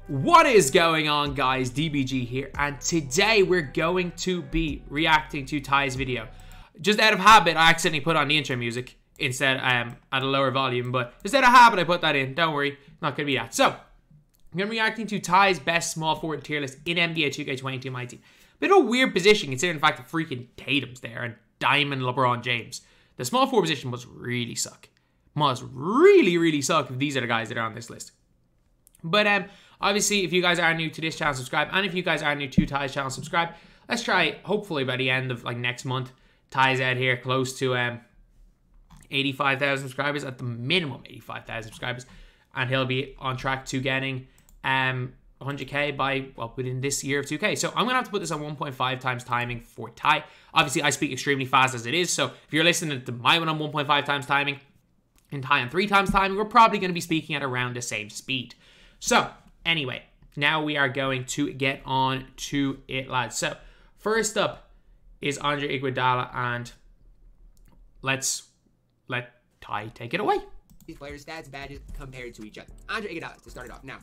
What is going on, guys? DBG here, and today we're going to be reacting to Ty's video. Just out of habit, I accidentally put on the intro music instead at a lower volume, but just out of habit I put that in. Don't worry, not gonna be that. So, I'm gonna be reacting to Ty's best small forward tier list in NBA 2K22 MyTEAM. Bit of a weird position considering the fact that freaking Tatum's there and Diamond LeBron James. The small forward position must really suck. Must really suck if these are the guys that are on this list. But obviously, if you guys are new to this channel, subscribe. And if you guys are new to Ty's channel, subscribe. Let's try, hopefully by the end of like next month, Ty's out here close to 85,000 subscribers, at the minimum 85,000 subscribers. And he'll be on track to getting 100k by, well, within this year of 2K. So I'm going to have to put this on 1.5 times timing for Ty. Obviously, I speak extremely fast as it is. So if you're listening to my one on 1.5 times timing and Ty on 3 times timing, we're probably going to be speaking at around the same speed. So, anyway, now we are going to get on to it, lads. So, first up is Andre Iguodala, and let Ty take it away. These players' stats, badges compared to each other. Andre Iguodala, to start it off. Now,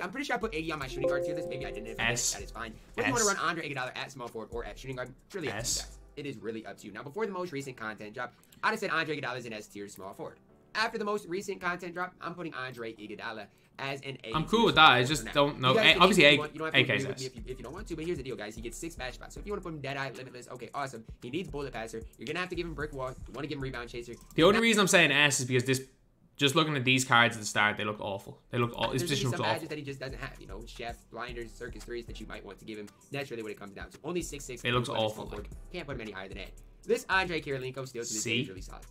I'm pretty sure I put 80 on my shooting guard tier list. Maybe I didn't. If I did, that is fine. Whether you want to run Andre Iguodala at small forward or at shooting guard, it's really up to you guys. It is really up to you. Now, before the most recent content drop, I'd have said Andre Iguodala is an S tier small forward. After the most recent content drop, I'm putting Andre Iguodala as an A. I'm cool with that. I just don't know. Obviously, AK is S. If you don't want to, but here's the deal, guys. He gets 6 badge spots. So if you want to put him Deadeye, Limitless, okay, awesome. He needs Bullet Passer. You're going to have to give him Brick Wall. You want to give him Rebound Chaser. The only reason I'm saying S is because this, just looking at these cards at the start, they look awful. They look awful. His position looks awful. There's some badges that he just doesn't have. You know, Chef, Blinders, Circus 3s that you might want to give him. That's really what it comes down to. Only 6'6". It looks awful. Can't put him any higher than A. This Andre Kirilenko still to this day is really solid.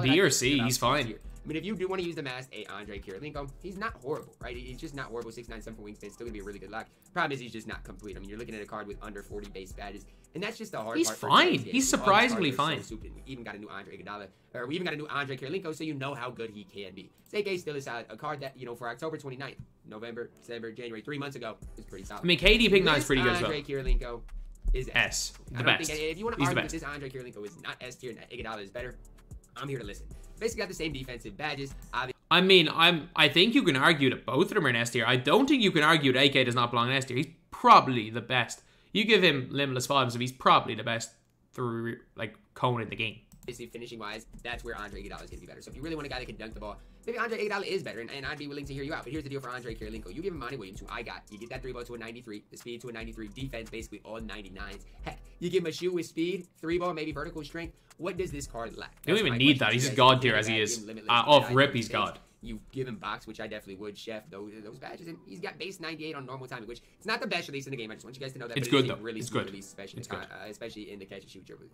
B or C, he's fine. I mean, if you do want to use them as a Andre Kirilenko, he's not horrible, right? He's just not horrible. 6'9", 7 for wingspan, still gonna be a really good lock. Problem is, he's just not complete. I mean, you're looking at a card with under 40 base badges, and that's just the hard part. He's fine. He's surprisingly fine. So we even got a new Andre Iguodala, or we even got a new Andre Kirilenko, so you know how good he can be. AK still is a card that, you know, for October 29th, November, December, January, 3 months ago, is pretty solid. I mean, KD Pick is pretty good as well. Andre Kirilenko is S. The best. If you want to argue that this Andre Kirilenko is not S tier and that Iguodala is better, I'm here to listen. Basically got the same defensive badges. I mean, I think you can argue that both of them are in S tier. I don't think you can argue that AK does not belong in S tier. He's probably the best. You give him Limitless 5s, so he's probably the best through, like, cone in the game. Basically, finishing wise, that's where Andre Iguodala is going to be better. So if you really want a guy that can dunk the ball, maybe Andre Iguodala is better, and I'd be willing to hear you out. But here's the deal for Andre Kirilenko. You give him Monty Williams, who I got. You get that 3-ball to a 93, the speed to a 93, defense basically all 99s. Heck, you give him a shoot with speed, 3-ball, maybe vertical strength. What does this card lack? You don't even need that. He's just God tier as he is. Off rip, he's God. You give him box, which I definitely would, Chef, those badges, and he's got base 98 on normal timing, which it's not the best release in the game. I just want you guys to know that. It's good though. Really it's good good. Release, especially, it's good. Especially in the catch and shoot dribble,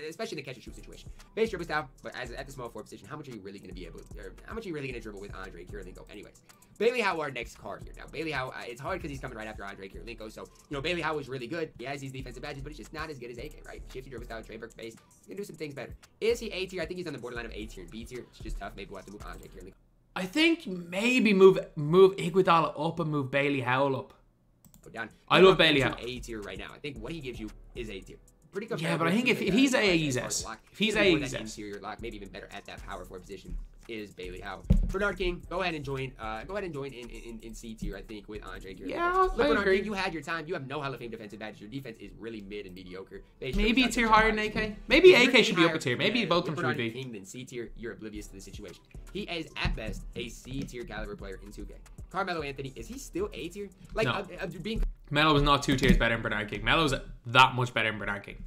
especially in the catch and shoot situation. Base dribble style, but at the small forward position, how much are you really going to be able? Or how much are you really going to dribble with Andre Kirilenko? Anyways, Bailey Howe, our next card here. Now, Bailey Howe, it's hard because he's coming right after Andre Kirilenko. So, you know, Bailey Howe is really good. He has these defensive badges, but he's just not as good as AK, right? Shifty dribble style, Trey Burke base. He's going to do some things better. Is he A tier? I think he's on the borderline of A tier and B tier. It's just tough. Maybe we'll have to move Andre Kirilenko. I think maybe move Iguodala up and move Bailey Howell up. Go down. I love Bailey Howell. A tier right now. I think what he gives you is A tier. Pretty comparable. Yeah, but I think if he's A, he's S. If he's A, he's S. Interior lock, maybe even better at that power forward position is Bailey Howell. Bernard King, go ahead and join. In C tier, I think, with Andre Kirilenko. Yeah, I agree. King, you had your time. You have no Hall of Fame defensive badges. Your defense is really mid and mediocre. Maybe a tier higher than AK. Maybe AK should be up a tier. Maybe both of them should be. King than C tier. You're oblivious to the situation. He is at best a C tier caliber player in 2K. Carmelo Anthony, is he still A tier? Like no. Being Melo was not 2 tiers better than Bernard King. Melo's that much better than Bernard King.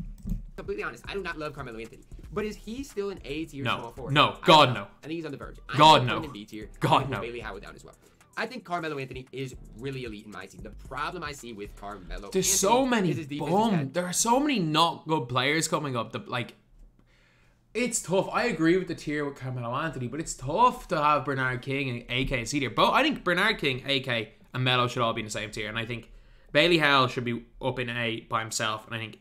Completely honest, I do not love Carmelo Anthony, but is he still an A tier small forward? No, God no. I think he's on the verge. God no. In B tier. God no. Bailey Howard down as well. I think Carmelo Anthony is really elite in my team. The problem I see with Carmelo, there's so many there are so many not good players coming up. It's tough. I agree with the tier with Carmelo Anthony, but it's tough to have Bernard King and AK and C tier. But I think Bernard King, AK, and Melo should all be in the same tier, and I think Bailey Howell should be up in A by himself, and I think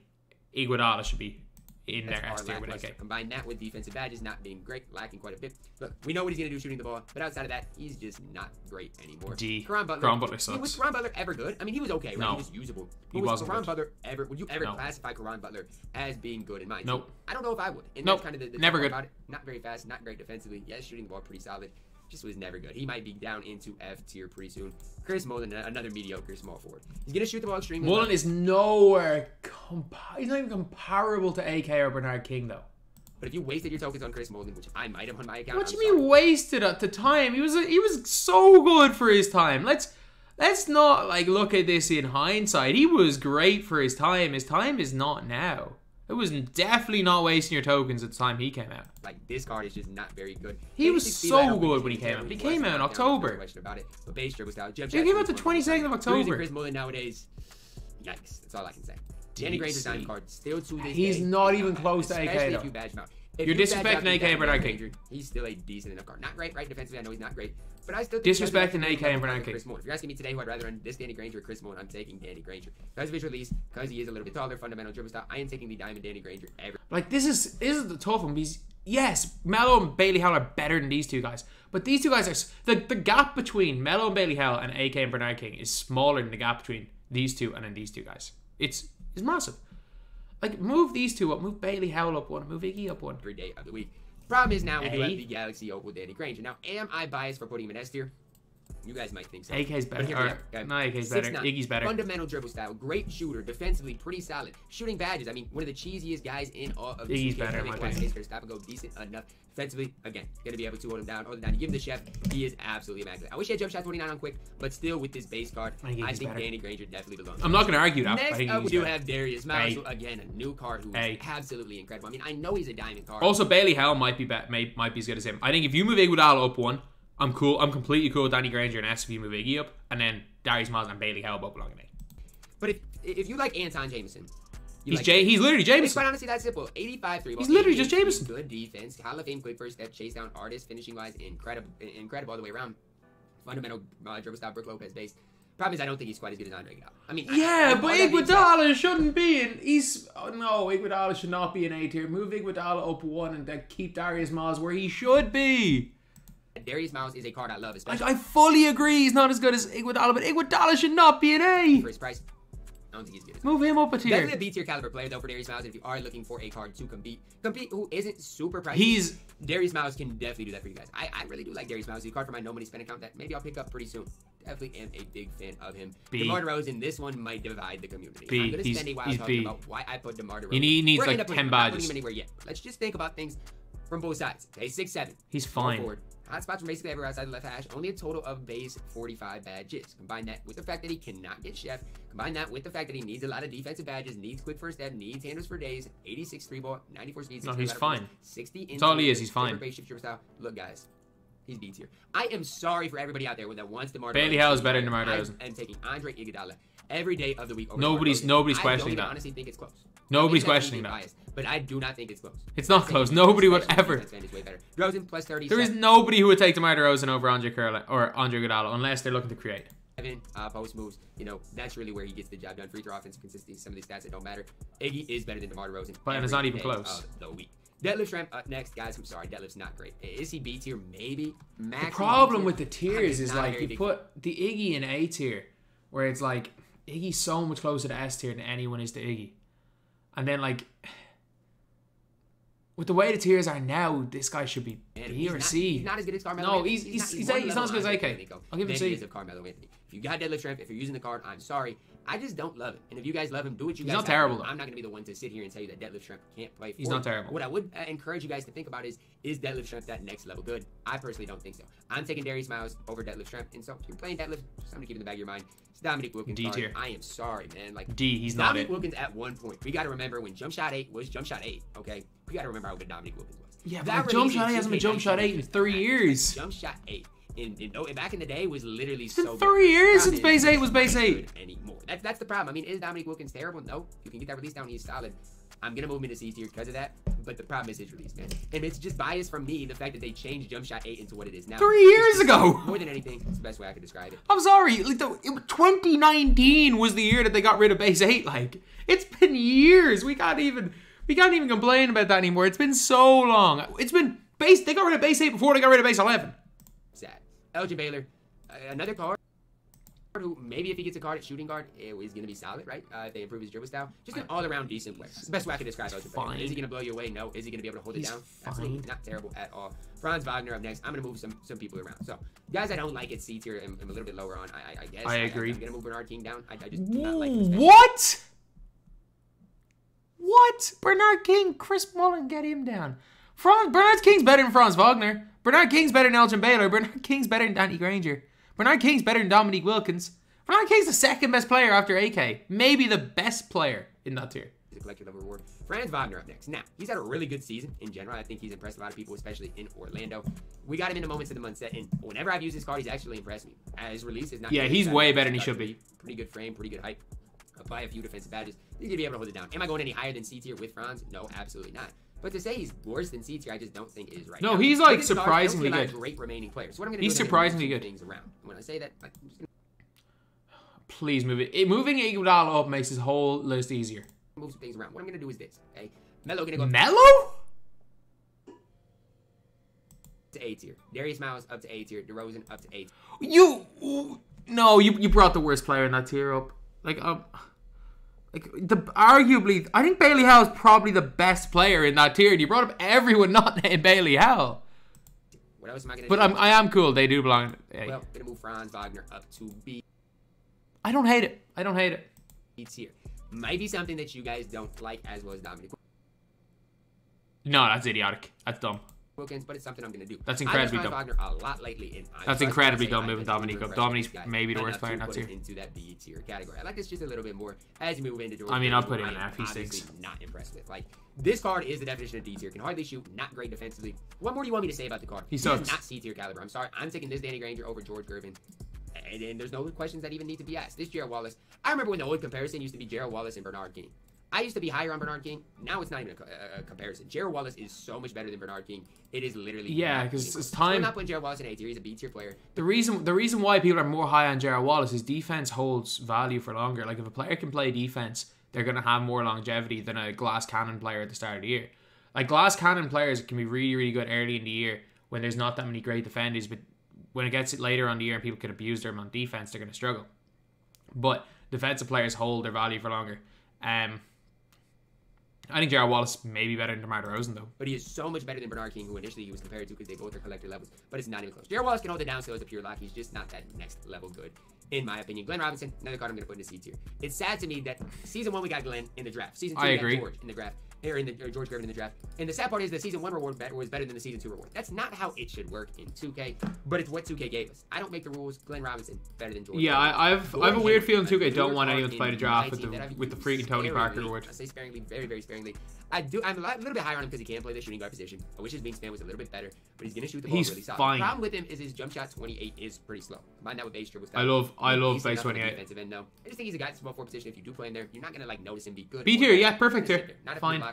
Iguodala should be in there S tier with AK. Combine that with defensive badges not being great, lacking quite a bit. Look, we know what he's going to do shooting the ball, but outside of that, he's just not great anymore. D. Caron Butler sucks. Was Caron Butler ever good? I mean, he was okay, right? No. He was usable. He wasn't Caron Butler ever? Would you ever classify Caron Butler as being good in my team? Nope. I don't know if I would. And nope. That's kind of the never good. About it. Not very fast, not great defensively. Yes, shooting the ball pretty solid. just was never good. He might be down into F tier pretty soon. Chris Mullin, another mediocre small forward. He's going to shoot the ball extremely well. Mullin is nowhere, he's not even comparable to AK or Bernard King, though. But if you wasted your tokens on Chris Mullin, which I might have on my account, what do you mean wasted at the time? He was so good for his time. Let's not like look at this in hindsight. He was great for his time. His time is not now. It was definitely not wasting your tokens at the time he came out. Like, this card is just not very good. He was so good when he came out. He came out in October. Question about it. But base dribble style. He came out the 22nd of October. Chris Mullin nowadays, yikes. That's all I can say. Danny Granger's diamond card still to this day. He's not even close to AK, especially though. if you badge him out. You're disrespecting AK and Bernard King. He's still a decent enough card. Not great, right? Defensively, I know he's not great. But I still think disrespecting AK and Bernard King. If you're asking me today who I'd rather run, this Danny Granger or Chris Mullin, I'm taking Danny Granger. Because of his release, because he is a little bit taller, fundamental dribble style, I am taking the diamond Danny Granger ever. Like, this is the tough one. Because, yes, Melo and Bailey Howell are better than these two guys. But these two guys are... The gap between Melo and Bailey Howell and AK and Bernard King is smaller than the gap between these two and then these two guys. It's massive. Like, move these two up. Move Bailey Howell up one. Move Iggy up one. Every day of the week. Problem is now we do have the Galaxy Opal Danny Granger. Now, am I biased for putting him in S tier? You guys might think so. AK's better. No, AK's better. 6'9", Iggy's better. Fundamental dribble style. Great shooter. Defensively, pretty solid. Shooting badges. I mean, one of the cheesiest guys in all of Iggy's better, in my opinion. Stop and go decent enough. Defensively, again, going to be able to hold him down. You give him the chef. He is absolutely immaculate. I wish he had jump shot 29 on quick, but still with this base card, I think Danny Granger definitely belongs. I'm not going to argue that. Next up, we do have Darius Miles. So again, a new card who is absolutely incredible. I mean, I know he's a diamond card. Also, Bailey Howell might be as good as him. I think if you move Iguodala up one, I'm cool. I'm completely cool with Danny Granger and S if you move Iggy up, and then Darius Miles and Bailey Howell both belong in A. But if you like Anton Jameson, he's literally Jameson. Quite honestly, that's simple. 85 3 ball. He's literally just Jameson. Good defense. Hall of Fame quick first step, chase down artist, finishing wise, incredible all the way around. Fundamental dribble style, Brook Lopez based. Problem is, I don't think he's quite as good as Andre Iguodala. I mean, but Iguodala shouldn't be in. Iguodala should not be in A tier. Move Iguodala up one and then keep Darius Miles where he should be. Darius Miles is a card I love, especially. I fully agree he's not as good as Iguodala, but Iguodala should not be an A. For his price, I don't think he's good. Move him up a tier. Definitely a B tier caliber player though for Darius Miles. If you are looking for a card to compete who isn't super pricey, Darius Miles can definitely do that for you guys. I really do like Darius Miles. He's a card for my no money spend account that maybe I'll pick up pretty soon. Definitely am a big fan of him. DeMar DeRozan, this one might divide the community. I'm gonna spend a while talking about why I put DeMar DeRozan. He needs like 10 badges. I'm not putting him anywhere yet. Let's just think about things from both sides. Okay, 6'7". He's fine. Forward. Hotspots from basically everywhere outside the left hash. Only a total of base 45 badges. Combine that with the fact that he cannot get chef. Combine that with the fact that he needs a lot of defensive badges, needs quick first step, needs handles for days, 86 3 ball, 94 speed. No, he's fine. 60 That's all he is. He's fine. Base shift style. Look, guys. He's B tier. I am sorry for everybody out there that wants DeMar DeRozan. Bailey Howell is better than DeMar DeRozan. I'm taking Andre Iguodala every day of the week. Nobody's questioning that. I honestly think it's close. Nobody's questioning that. Biased, but I do not think it's close. It's not close. Nobody would ever. DeRozan plus 30. There is nobody who would take DeMar DeRozan over Andre Iguodala unless they're looking to create. Post moves, that's really where he gets the job done. Free throw offensive consistency, some of these stats that don't matter. Iggy is better than DeMar DeRozan. But it's not even close. The week. Deadlift Shrimp up next, guys. I'm sorry, Deadlift's not great. Is he B tier? Maybe. The problem with the tiers is like you put the Iggy in A tier, where it's like Iggy's so much closer to S tier than anyone is to Iggy, and then like with the way the tiers are now, this guy should be B or C. He's not as good as Carmelo. No, he's not as good as AK. I'll give him C. Of Carmelo Anthony. If you got Deadlift Shrimp, if you're using the card, I'm sorry. I just don't love it. And if you guys love him, do what you guys. He's not terrible though. I'm not gonna be the one to sit here and tell you that Deadlift Shrimp can't play. He's not terrible. What I would encourage you guys to think about is Deadlift Shrimp that next level good? I personally don't think so. I'm taking Darius Miles over Deadlift Shrimp, and so if you're playing Deadlift, just something to keep in the back of your mind. It's Dominique Wilkins. D tier. I am sorry, man. Like D, he's not it. Dominique Wilkins at one point. We got to remember when Jump Shot 8 was Jump Shot 8. Okay, we got to remember how good Dominique Wilkins was. Yeah, but Jump Shot 8 hasn't been Jump Shot 8 in 3 years. Jump Shot 8. Back in the day was literally so good. 3 years since base 8 was base 8. Anymore. That's the problem. I mean, is Dominique Wilkins terrible? No. If you can get that release down, he's solid. I'm going to move him into C tier because of that. But the problem is his release, man. And it's just bias from me, the fact that they changed Jump Shot 8 into what it is now. 3 years ago! More than anything, it's the best way I could describe it. I'm sorry. Like, 2019 was the year that they got rid of base 8. Like, it's been years. We can't even complain about that anymore. It's been so long. It's been base. They got rid of base 8 before they got rid of base 11. Sad. Elgin Baylor, another card who maybe if he gets a card at shooting guard, is going to be solid, right? If they improve his dribble style. Just an all-around decent player. It's the best way I can describe Elgin player. Is he going to blow you away? No. Is he going to be able to hold it down? Absolutely not terrible at all. Franz Vogner up next. I'm going to move some people around. So, guys I don't like at C tier, I'm a little bit lower on, I guess. I agree. I'm going to move Bernard King down. I just do not like him. What? What? Bernard King, Chris Mullin, get him down. Bernard King's better than Franz Vogner. Bernard King's better than Elgin Baylor. Bernard King's better than Danny Granger. Bernard King's better than Dominique Wilkins. Bernard King's the second best player after AK. Maybe the best player in that tier. The collector level reward. Franz Vogner up next. Now, he's had a really good season in general. I think he's impressed a lot of people, especially in Orlando. We got him in the moments of the month set, and whenever I've used his card, he's actually impressed me. His release is not. Yeah, he's way better than he should be. Pretty good frame, pretty good height. Apply a few defensive badges. He's gonna be able to hold it down. Am I going any higher than C tier with Franz? No, absolutely not. But to say he's worse than C tier, I just don't think is right. No, he's like surprisingly good. Great remaining players. So what I'm gonna do? He's surprisingly good. Things around. When I say that, I'm just gonna please move it. Moving Iguodala up makes his whole list easier. move some things around. What I'm gonna do is this. Okay, Melo gonna go. Melo? To A tier. Darius Miles up to A tier. DeRozan up to A tier. You brought the worst player in that tier up. Arguably, I think Bailey Howell is probably the best player in that tier. You brought up everyone not named Bailey Howell. What else am I gonna? But I am cool. They do belong. Hey. Well, gonna move Franz Vogner up to B. I don't hate it. I don't hate it. B tier. Might be something that you guys don't like as well as Dominic. No, that's idiotic. That's dumb. Wilkins, but it's something I'm gonna do. That's incredibly dumb. Wagner a lot lately, that's incredibly dumb moving Dominique up. Dominique's maybe the worst player in that tier. Into that B tier category. I like this just a little bit more as you move into George. I mean, I'll put him in F. He stinks. Not impressed with. Like, this card is the definition of D tier. Can hardly shoot. Not great defensively. What more do you want me to say about the card? He sucks. Not C tier caliber. I'm sorry. I'm taking this Danny Granger over George Gervin. And there's no questions that even need to be asked. This Gerald Wallace. I remember when the old comparison used to be Gerald Wallace and Bernard King. I used to be higher on Bernard King. Now it's not even a comparison. Gerald Wallace is so much better than Bernard King. It is literally because it's time. I'm not putting Gerald Wallace in A tier. He's a B tier player. The reason why people are more high on Gerald Wallace is defense holds value for longer. Like if a player can play defense, they're gonna have more longevity than a glass cannon player at the start of the year. Like glass cannon players can be really, really good early in the year when there's not that many great defenders, but when it gets later on the year and people can abuse them on defense, they're gonna struggle. But defensive players hold their value for longer. I think Gerald Wallace may be better than DeMar DeRozan, though. But he is so much better than Bernard King, who initially he was compared to because they both are collector levels. But it's not even close. Gerald Wallace can hold it down still as a pure lock. He's just not that next level good, in my opinion. Glenn Robinson, another card I'm going to put in the C tier. It's sad to me that Season 1 we got Glenn in the draft. Season 2 we got George in the draft. George Gervin in the draft. And the sad part is the Season 1 reward was better than the Season 2 reward. That's not how it should work in 2K, but it's what 2K gave us. I don't make the rules. Glenn Robinson, better than George. Yeah, I have a weird feeling 2K don't want anyone to play the draft with the freaking Tony Parker reward. I say sparingly, very, very sparingly. I'm a little bit higher on him because he can play the shooting guard position. I wish his wingspan was a little bit better, but he's going to shoot the ball really solid. Fine. The problem with him is his jump shot 28 is pretty slow. Combine that with base dribble style. I love base 28. Defensive end, no. I just think he's a guy in small forward position. If you do play him there, you're not going to notice him be good. B tier, yeah, perfect tier. Not a fine.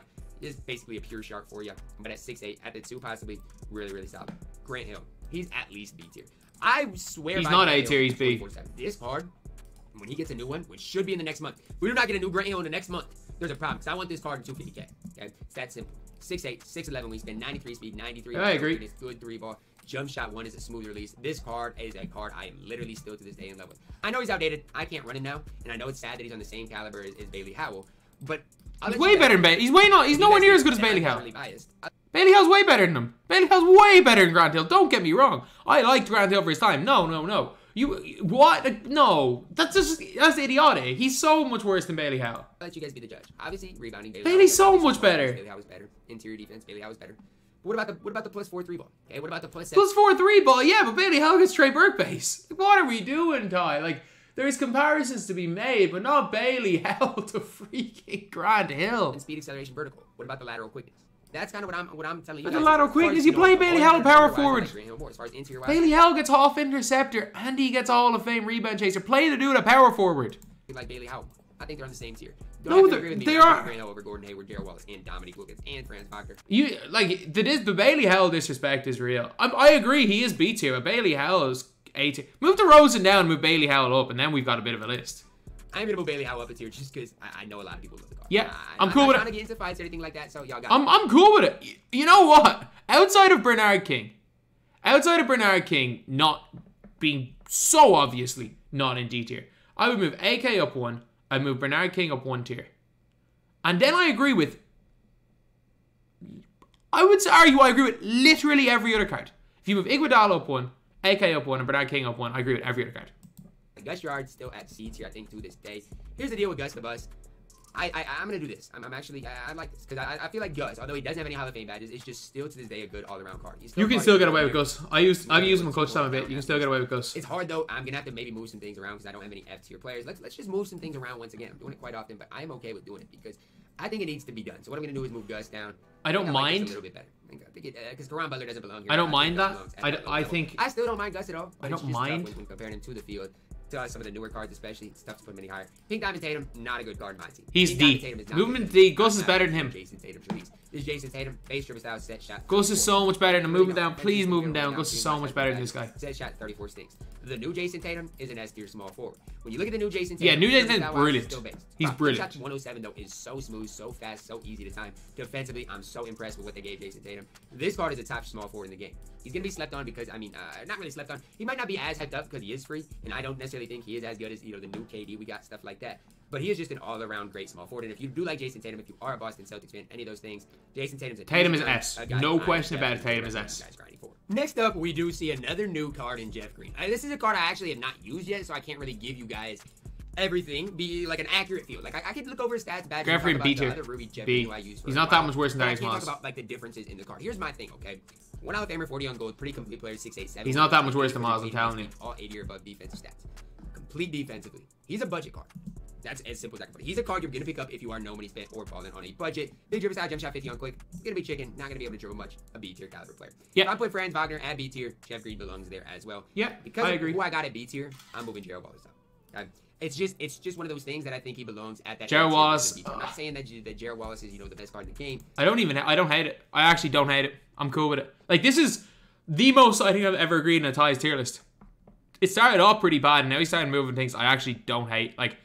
Is basically a pure shark for you, but at 6'8", at the 2 possibly, really, really solid. Grant Hill, he's at least B tier. I swear he's not A tier, he's B. This card, when he gets a new one, which should be in the next month, we do not get a new Grant Hill in the next month. There's a problem, because I want this card in 250K. Okay, it's that simple. 6'8", 6'11", we spend 93 speed, 93. I agree. Good 3-ball. Jump shot 1 is a smooth release. This card is a card I am literally still to this day in love with. I know he's outdated. I can't run him now, and I know it's sad that he's on the same caliber as Bailey Howell, but he's way better than Bailey. He's nowhere near as good as Bailey Howell. Bailey Howell's way better than him. Bailey Howell's way better than Grant Hill. Don't get me wrong. I liked Grant Hill for his time. No. What? No. That's idiotic. He's so much worse than Bailey Howell. I'll let you guys be the judge. Obviously, rebounding. Bailey's so much better. Bailey Howell's better. Interior defense. Bailey Howell's better. What about the plus 4 3-ball? Okay, what about the plus 7? Plus 4 3-ball, yeah, but Bailey Howell gets Trey Burke base. What are we doing, Ty? Like, there's comparisons to be made, but not Bailey Howell to freaking Grant Hill. And speed, acceleration, vertical. What about the lateral quickness? That's kind of what I'm telling you. The lateral quickness, you play Bailey Howell power forward. As far as interior Bailey Howell gets half interceptor and he gets Hall of Fame rebound chaser. Play the dude at power forward. Like Bailey Howell. I think they're on the same tier. No, they are. Grant Hill over Gordon Hayward, Gerald Wallace, and Dominique Wilkins, and Franz Vogner. The Bailey Howell disrespect is real. I agree, he is B tier, but Bailey Howell is A tier. Move DeRozan down, move Bailey Howell up, and then we've got a bit of a list. I'm gonna move Bailey Howell up a tier just because I know a lot of people love the card. Yeah, I'm cool with it. I'm not trying to get into fights or anything like that, so y'all got I'm cool with it. You know what? Outside of Bernard King not being so obviously not in D tier. I would move AK up 1. I'd move Bernard King up 1 tier. And then I agree with... I would argue I agree with literally every other card. If you move Iguodala up 1, AK up 1, and Bernard King up 1, I agree with every other card. Gus Yard's still at C tier, I think, to this day. Here's the deal with Gus the Bus. I'm going to do this. I'm actually, I like this. Because I feel like Gus, although he doesn't have any Hall of Fame badges, it's just still to this day a good all-around card. You can still get away with Gus. I've used him in clutch time a bit. You can still get away with Gus. It's hard, though. I'm going to have to maybe move some things around because I don't have any F tier players. Let's just move some things around once again. I'm doing it quite often, but I'm okay with doing it because I think it needs to be done. So what I'm going to do is move Gus down. I don't mind. A little bit better. Because Caron Butler doesn't belong here. I don't mind that. I think... I still don't mind Gus at all. I don't mind. When comparing him to the field. To some of the newer cards especially, it's tough to put him any higher. Pink Diamond Tatum, not a good card in my team. He's D. Movement D. Gus is better than him. Jason Tatum's release. This is Jason Tatum, base dribble style, set shot. Gus is so much better than move him down. Please move him down. Gus is so much better than this guy. Set shot, 34 stinks. The new Jason Tatum is an S tier small forward. When you look at the new Jason Yeah, Tatum, new Jason Tatum is brilliant. He's brilliant. Shot 107 though is so smooth, so fast, so easy to time. Defensively, I'm so impressed with what they gave Jason Tatum. This card is a top small forward in the game. He's gonna be slept on because not really slept on. He might not be as hyped up because he is free, and I don't necessarily think he is as good as the new KD we got, stuff like that. But he is just an all-around great small forward. And if you do like Jason Tatum, if you are a Boston Celtics fan, any of those things, Jason Tatum's a Tatum is S. No question about it. Tatum is S. Next up, we do see another new card in Jeff Green. This is a card I actually have not used yet, so I can't really give you guys everything, be like an accurate feel. Like I could look over his stats, badges, Jeffrey and talk B about tier. the other Ruby Jeff B. Green who I use for He's not that much worse than Darius Moss. Moss. Talk about like the differences in the card. Here's my thing, okay? One Hall of Famer, 40 on gold, pretty complete player, 6'8", 7. He's not that much worse than Moss, I'm telling you. All 80 or above defensive stats. Complete defensively. He's a budget card. That's as simple as I can put it. He's a card you're going to pick up if you are no money spent or balling on a budget. Big dribble style, jump shot 50 on quick. He's going to be chicken. Not going to be able to dribble much. A B tier caliber player. Yeah. I put Franz Vogner at B tier. Jeff Green belongs there as well. Yeah, because I agree. Who I got at B tier, I'm moving Gerald Wallace up. Okay? It's just one of those things that I think he belongs at that. Gerald Wallace. I'm not saying that Gerald Wallace is the best card in the game. I don't hate it. I actually don't hate it. I'm cool with it. Like, this is the most I think I've ever agreed in a Ty's tier list. It started off pretty bad, and now he started moving things I actually don't hate. Like,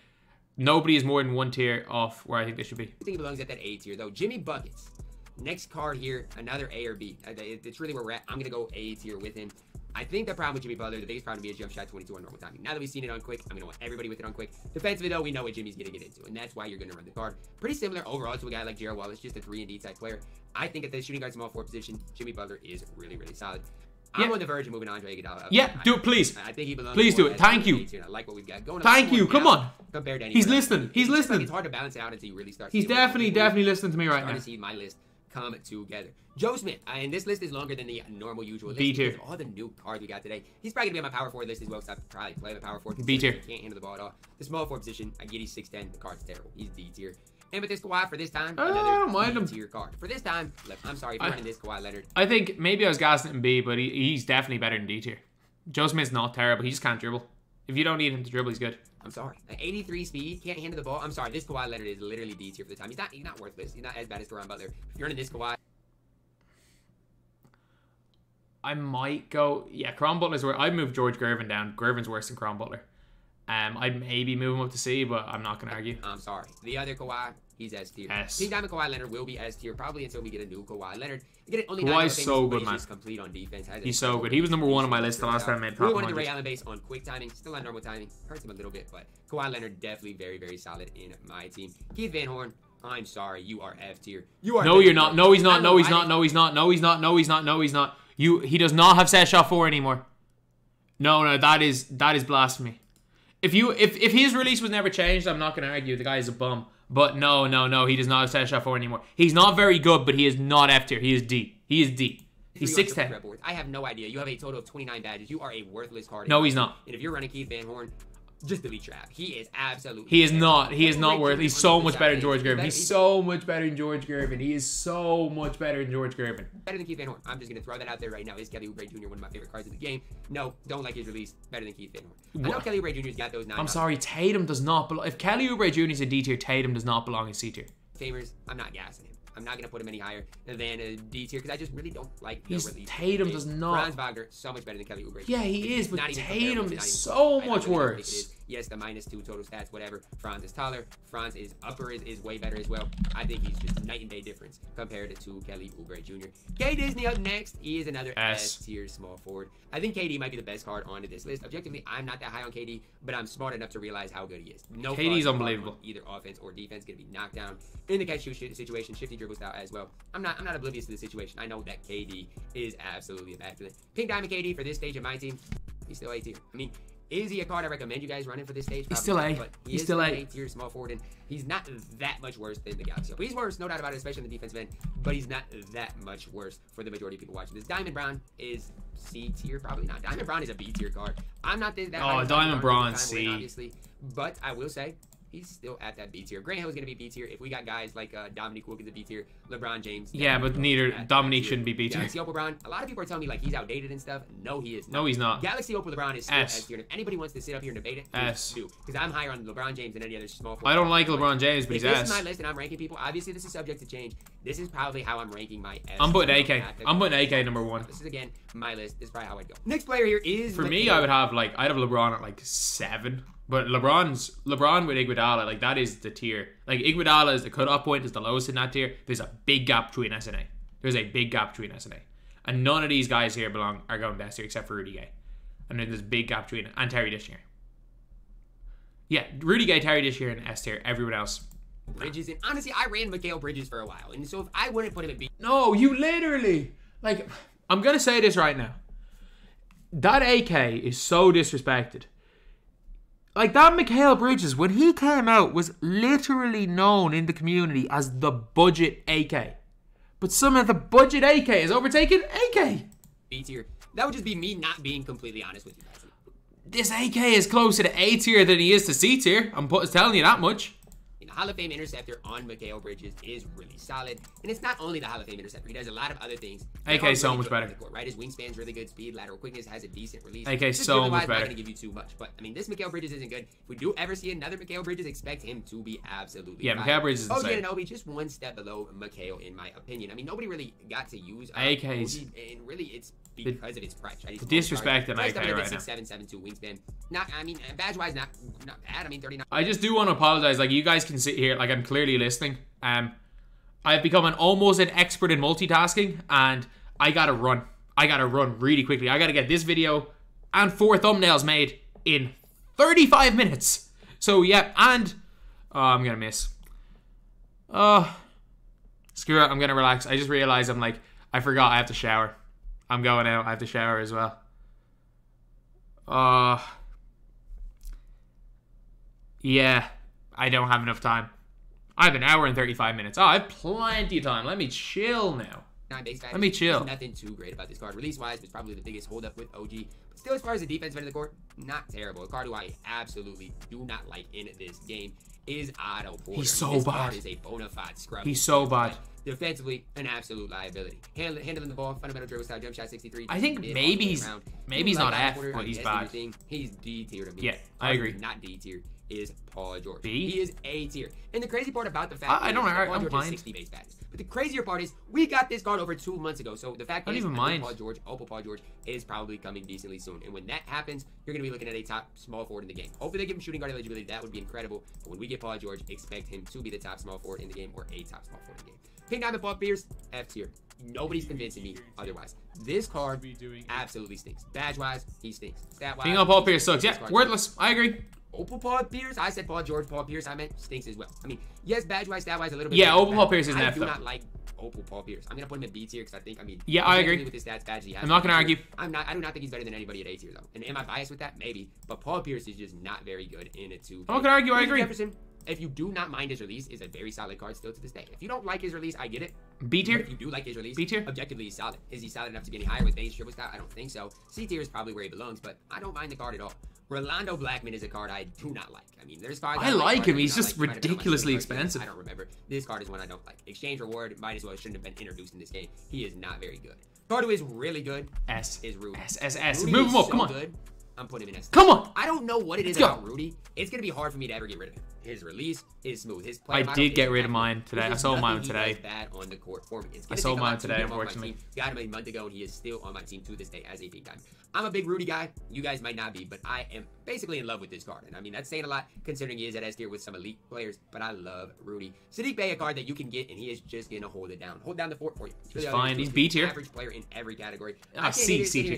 nobody is more than one tier off where I think they should be. I think he belongs at that A tier, though. Jimmy Buckets. Next card here, another A or B. It's really where we're at. I'm going to go A tier with him. I think the problem with Jimmy Butler, the biggest problem to be is jump shot 22 on normal timing. Now that we've seen it on quick, I'm going to want everybody with it on quick. Defensively, though, we know what Jimmy's going to get into, and that's why you're going to run the card. Pretty similar overall to a guy like Gerald Wallace, just a 3-and-D type player. I think at the shooting guard small forward position, Jimmy Butler is really, really solid. I'm on the verge of moving Andre Iguodala up. Yeah, do it, please. I think he belongs. Please do it. Thank you. I like what we've got going. Thank you. Come on. Compared to he's listening. He's listening. It's hard to balance it out until you really start. He's definitely listening to me right now. To see my list come together. Joe Smith, and this list is longer than the normal usual list. B tier. All the new cards we got today. He's probably gonna be on my power forward list as well, because I probably play the power forward. B tier. He can't handle the ball at all. The small forward position, I get he's 6'10". The card's terrible. He's D tier. And with this Kawhi for this time, another D tier card. For this time, look, I'm sorry if you're running this Kawhi Leonard. I think maybe I was gassing it in B, but he's definitely better than D tier. Joe Smith's not terrible. He just can't dribble. If you don't need him to dribble, he's good. I'm sorry. 83 speed, can't handle the ball. I'm sorry. This Kawhi Leonard is literally D tier for the time. He's not worthless. He's not as bad as Caron Butler. If you're running this Kawhi, I might go. Yeah, Caron Butler's where I'd move George Gervin down. Gervin's worse than Caron Butler. I'd maybe move him up to C, but I'm not gonna argue. I'm sorry. The other Kawhi, he's S tier. S. Pink Diamond Kawhi Leonard will be S tier probably until we get a new Kawhi Leonard. Kawhi's so good, man. Complete on defense. He's so good. He was number 1 on my list the last time I made top 100. Really wanted the Ray Allen base on quick timing, still on normal timing. Hurts him a little bit, but Kawhi Leonard definitely very, very solid in my team. Keith Van Horn, I'm sorry, you are F tier. You are. No, you're not. No, he's not. No, he's not. No, he's not. No, he's not. No, he's not. No, he's not. He does not have set shot 4 anymore. No, that is blasphemy. If his release was never changed, I'm not going to argue. The guy is a bum. But no, he does not have set shot 4 anymore. He's not very good, but he is not F tier. He is D. He is D. He's 6'10". I have no idea. You have a total of 29 badges. You are a worthless card. No, he's not. And if you're running Keith Van Horn, just delete your app. He is absolutely. He is not. He is not worth. He's so much better than George Gervin. He's so much better than George Gervin. He is so much better than George Gervin. Better than Keith Van Horn. I'm just gonna throw that out there right now. Is Kelly Oubre Jr. one of my favorite cards in the game? No, don't like his release. Better than Keith Van Horn. I know Kelly Oubre Jr.'s got those 9. I'm sorry, Tatum does not belong. If Kelly Oubre Jr. is a D tier, Tatum does not belong in C tier. Famers, I'm not gassing him. I'm not going to put him any higher than a D tier because I just really don't like the release. Tatum does not. Franz Vogner, so much better than Kelly Oubre. Yeah, he is, but Tatum is so much worse. Yes, the -2 total stats, whatever. Franz is taller. Franz is upper, is way better as well. I think he's just night and day difference compared to Kelly Oubre Jr. K Disney up next. He is another S tier small forward. I think KD might be the best card onto this list. Objectively, I'm not that high on KD, but I'm smart enough to realize how good he is. No KD's unbelievable. Either offense or defense, going to be knocked down in the catch shoot situation. Shifty dribble style as well. I'm not oblivious to the situation. I know that KD is absolutely immaculate. Pink Diamond KD for this stage of my team. He's still A tier. I mean, is he a card I recommend you guys running for this stage? He's still A. But he's still A tier small forward, and he's not that much worse than the Galaxy. But he's worse, no doubt about it, especially in the defensive end. But he's not that much worse for the majority of people watching this. Diamond Brown is C tier, probably not. Diamond Brown is a B tier card. I'm not that. Oh, Diamond Brown C. Obviously, but I will say he's still at that B tier. Grant Hill is going to be B tier. If we got guys like Dominique Wilkins a B tier, LeBron James. Yeah, but neither Dominique shouldn't be B tier. Galaxy Opal Brown. A lot of people are telling me like he's outdated and stuff. No, he is not. No, he's not. Galaxy Opal LeBron is still S tier. If anybody wants to sit up here and debate it, S. do. Because I'm higher on LeBron James than any other small forward. I don't like LeBron James, but he's S. This is my list and I'm ranking people. Obviously, this is subject to change. This is probably how I'm ranking my S. I'm putting AK. I'm putting AK number 1. This is again my list. This is probably how I'd go. Next player here is for me. I'd have LeBron at like 7. But LeBron with Iguodala, like that is the tier. Like Iguodala is the cutoff point, is the lowest in that tier. There's a big gap between S and A. There's a big gap between S and A. And none of these guys here are going to S tier except for Rudy Gay. And then there's a big gap between it. And Terry Dishier. Yeah, Rudy Gay, Terry Dishier, and S tier. Everyone else. Bridges, and honestly, I ran Mikal Bridges for a while. And so if I wouldn't put him at B. No, you literally. Like, I'm going to say this right now. That AK is so disrespected. Like, that Mikal Bridges, when he came out, was literally known in the community as the budget AK. But somehow the budget AK is overtaken AK. B tier. That would just be me not being completely honest with you guys. This AK is closer to A tier than he is to C tier. I'm telling you that much. The Hall of Fame interceptor on Mikal Bridges is really solid. And it's not only the Hall of Fame interceptor. He does a lot of other things. AK is so much better. Court, right? His wingspan's really good. Speed, lateral quickness, has a decent release. AK is so much better. I'm not going to give you too much. But, I mean, this Mikal Bridges isn't good. If we do ever see another Mikal Bridges, expect him to be absolutely fine. Mikal Bridges is insane. OG Anunoby, just one step below Mikal, in my opinion. I mean, nobody really got to use AKs. And really, it's because of its price. Right? Disrespect an AK right now. 6'7", 7'2" wingspan. Not, I mean, badge-wise, not bad. I mean, 39. I just do want to apologize. Like, you guys can sit here, like, I'm clearly listening. I've become almost an expert in multitasking, and I gotta run. I gotta run really quickly. I gotta get this video and 4 thumbnails made in 35 minutes. So, yeah, and I'm gonna miss. Screw it. I'm gonna relax. I just realized I forgot I have to shower. I'm going out. I have to shower as well. Yeah, I don't have enough time. I have an hour and 35 minutes. Oh, I have plenty of time. Let me chill now. Let me chill. There's nothing too great about this card. Release-wise, it's probably the biggest holdup with OG. But still, as far as the defense end of the court, not terrible. A card who I absolutely do not like in this game is Otto Porter. He's so this bad. Card is a bona fide scrub. He's so bad. Defensively, an absolute liability. Handling the ball, fundamental dribble style, jump shot 63. I think maybe he's not F, but he's bad. He's D tier to me. Yeah, I agree. Not D tier is Paul George. B? He is A tier. And the crazy part about the fact I don't know. Paul George has 60 base badges. But the crazier part is we got this card over 2 months ago. So the fact is Opal Paul George is probably coming decently soon. And when that happens, you're going to be looking at a top small forward in the game. Hopefully they give him shooting guard eligibility. That would be incredible. But when we get Paul George, expect him to be the top small forward in the game or a top small forward in the game. Pink Diamond Paul Pierce, F tier. Nobody's convincing me otherwise. This card absolutely stinks. Badge-wise, he stinks. Stat-wise, Pink Paul Pierce sucks. Yeah, worthless. I agree. Opal Paul Pierce, I said Paul George. Paul Pierce, I meant stinks as well. I mean, yes, badge-wise, stat-wise, a little bit. Yeah, Opal Paul Pierce is an F, I do not like Opal Paul Pierce. I'm going to put him in B tier because I think, yeah, I agree. With his stats, badge, he has. I'm not going to argue. I do not think he's better than anybody at A tier, though. And am I biased with that? Maybe. But Paul Pierce is just not very good in it, too. I'm not going to argue. I agree. Jefferson, if you do not mind his release, is a very solid card still to this day. If you don't like his release, I get it. B tier? But if you do like his release, B tier? Objectively, he's solid. Is he solid enough to be any higher with base dribble style? I don't think so. C tier is probably where he belongs, but I don't mind the card at all. Rolando Blackman is a card I do not like. I mean, there's cards I like him. He's just ridiculously expensive. I don't remember. This card is one I don't like. Exchange reward might as well shouldn't have been introduced in this game. He is not very good. Card who is really good is Rudy. S. Rudy Move him up. So come on. Good. I'm putting him in S. Come on. I don't know what it is about Rudy. It's going to be hard for me to ever get rid of him. His release is smooth. His play I model did is get rid of immaculate. mine today. I There's sold mine nothing he today. does bad on the court for me. I sold mine today, to get him on my unfortunately. team. Got him a month ago, and he is still on my team to this day as a big time. I'm a big Rudy guy. You guys might not be, but I am basically in love with this card. And I mean, that's saying a lot considering he is at S tier with some elite players, but I love Rudy. Sadiq Bey, a card that you can get, and he is just going to hold it down. Hold down the fort for you. He's fine. He's B tier. Average player in every category. C tier.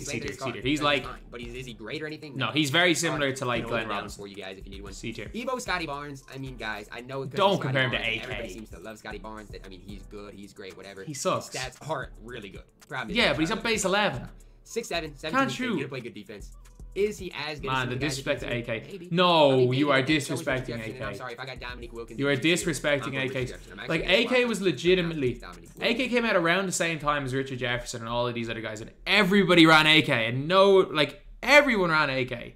He's like... But is he great or anything? No, he's very similar to like Glenn Robinson. For you guys if you need one. C tier. Evo Scottie Barnes. I mean, guys, I know. Don't compare him to AK. Everybody seems to love Scottie Barnes. I mean, he's good. He's great. Whatever. He sucks. His stats are really good. Yeah, but he's on base 11. 6'7", 17. Can't shoot. He's gonna play good defense. Is he as good? Man, as the disrespect to AK. Maybe. No, I mean, you are maybe. disrespecting AK. I'm sorry if I got Dominique Wilkins. You are disrespecting AK. Like, AK was legitimately... AK came out around the same time as Richard Jefferson and all of these other guys, and everybody ran AK. And no, like, everyone ran AK.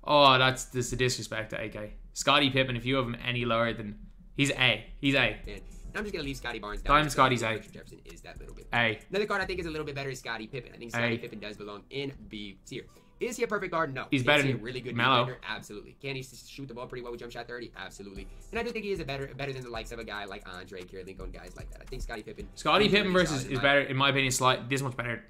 Oh, that's just a disrespect to AK. Scottie Pippen, if you have him any lower than... He's A. He's A. Man. I'm just going to leave Scottie Barnes down. I'm Scottie's A. Richard Jefferson is that little bit. A. Another card I think is a little bit better is Scottie Pippen. I think Scottie Pippen does belong in B tier. Is he a perfect guard? No. He's better than than a really good Melo. defender? Absolutely. Can he shoot the ball pretty well with jump shot 30? Absolutely. And I do think he is better than the likes of a guy like Andre, Kirilenko, and guys like that. I think Scottie Pippen. Scottie Pippen versus is better, in my opinion, this much better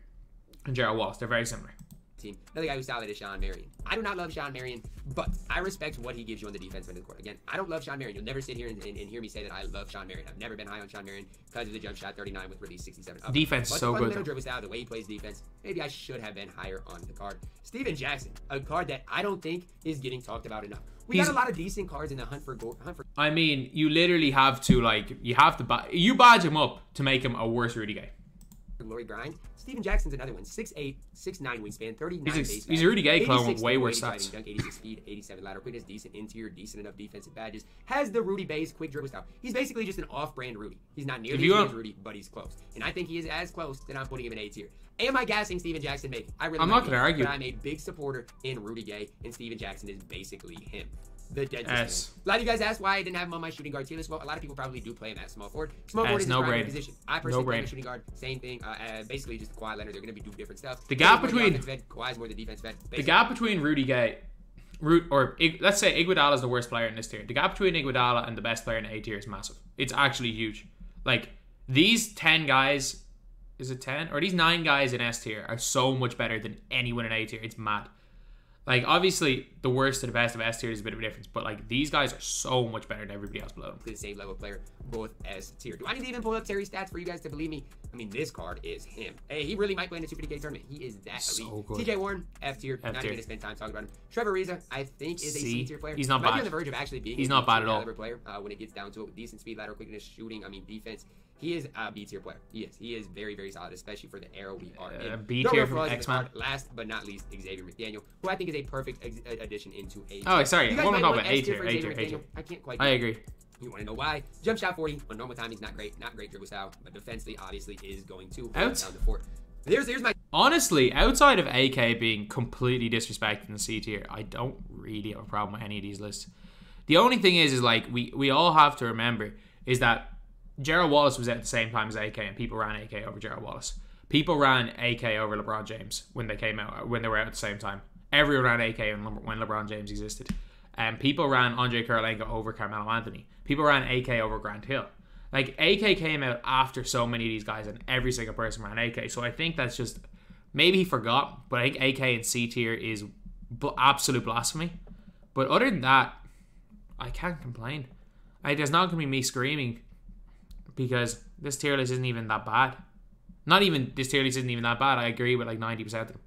than Gerald Wallace. They're very similar. Team. Another guy who's solid is Sean Marion. I do not love Sean Marion, but I respect what he gives you on the defensive end of the court. Again, I don't love Sean Marion. You'll never sit here and hear me say that I love Sean Marion. I've never been high on Sean Marion because of the jump shot 39 with release 67. Defense is so good. The dribble style, the way he plays defense, maybe I should have been higher on the card. Steven Jackson, a card that I don't think is getting talked about enough. We got a lot of decent cards in the hunt for gold. I mean, you literally have to, like, you badge him up to make him a worse Rudy Gay. Glory grind. Steven Jackson's another one. 6'8", 6'9 wingspan, 39 base. He's a Rudy Gay clone with way worse stats. Dunk, 86 speed, 87 lateral quickness, decent interior, decent enough defensive badges. Has the Rudy base quick dribble style. He's basically just an off-brand Rudy. He's not nearly as Rudy, but he's close. And I think he is as close that I'm putting him in A tier. Am I gassing Steven Jackson? Maybe. I'm not going to argue. But I'm a big supporter in Rudy Gay, and Steven Jackson is basically him. The dead S. A lot of you guys asked why I didn't have him on my shooting guard tier list. Well, a lot of people probably do play him at small forward. Small forward is his primary position. I personally play him at shooting guard. Same thing. Basically just Kawhi Leonard. They're going to be doing different stuff. The gap between Kawhi's more the defense vet. The gap between Rudy Gay, let's say Iguodala is the worst player in this tier. The gap between Iguodala and the best player in the A tier is massive. It's actually huge. Like, these 10 guys, is it 10? Or these 9 guys in S tier are so much better than anyone in A tier. It's mad. Like, obviously, the worst to the best of S tier is a bit of a difference, but, like, these guys are so much better than everybody else below them. The same level player, both S tier. Do I need to even pull up Terry's stats for you guys to believe me? I mean, this card is him. Hey, he really might play in the Super DK tournament. He is that elite. So good. TJ Warren, F tier. Not even going to spend time talking about him. Trevor Ariza, I think, is a C tier player. He's not bad. Might be on the verge of actually being He's not bad at all. Player, when it gets down to it, with decent speed, lateral quickness, shooting, I mean, defense. He is a B tier player. He is. He is very, very solid, especially for the era we are in. B tier from X-Man. Last but not least, Xavier McDaniel, who I think is a perfect addition into A tier. Oh, sorry. I want to talk about A tier. I can't quite. I agree. You want to know why? Jump shot 40 on normal timing, not great dribble style, but defensively, obviously, is going to hold down the fort. Here's my. Honestly, outside of AK being completely disrespected in C tier, I don't really have a problem with any of these lists. The only thing is like we all have to remember is that Gerald Wallace was at the same time as AK, and people ran AK over Gerald Wallace. People ran AK over LeBron James when they came out, when they were out at the same time. Everyone ran AK when LeBron James existed. And people ran Andre Kirilenko over Carmelo Anthony. People ran AK over Grant Hill. Like, AK came out after so many of these guys, and every single person ran AK. So I think that's just, maybe he forgot, but I think AK in C tier is absolute blasphemy. But other than that, I can't complain. There's not going to be me screaming, because this tier list isn't even that bad. This tier list isn't even that bad. I agree with like 90% of them.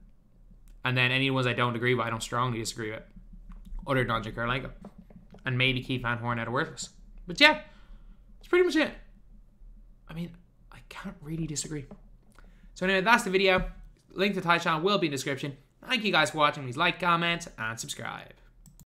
And then any ones I don't agree with, I don't strongly disagree with. Other than Andre Kirilenko. And maybe Keith Van Horn out of Worthless. But yeah, that's pretty much it. I mean, I can't really disagree. So anyway, that's the video. Link to Ty channel will be in the description. Thank you guys for watching. Please like, comment, and subscribe.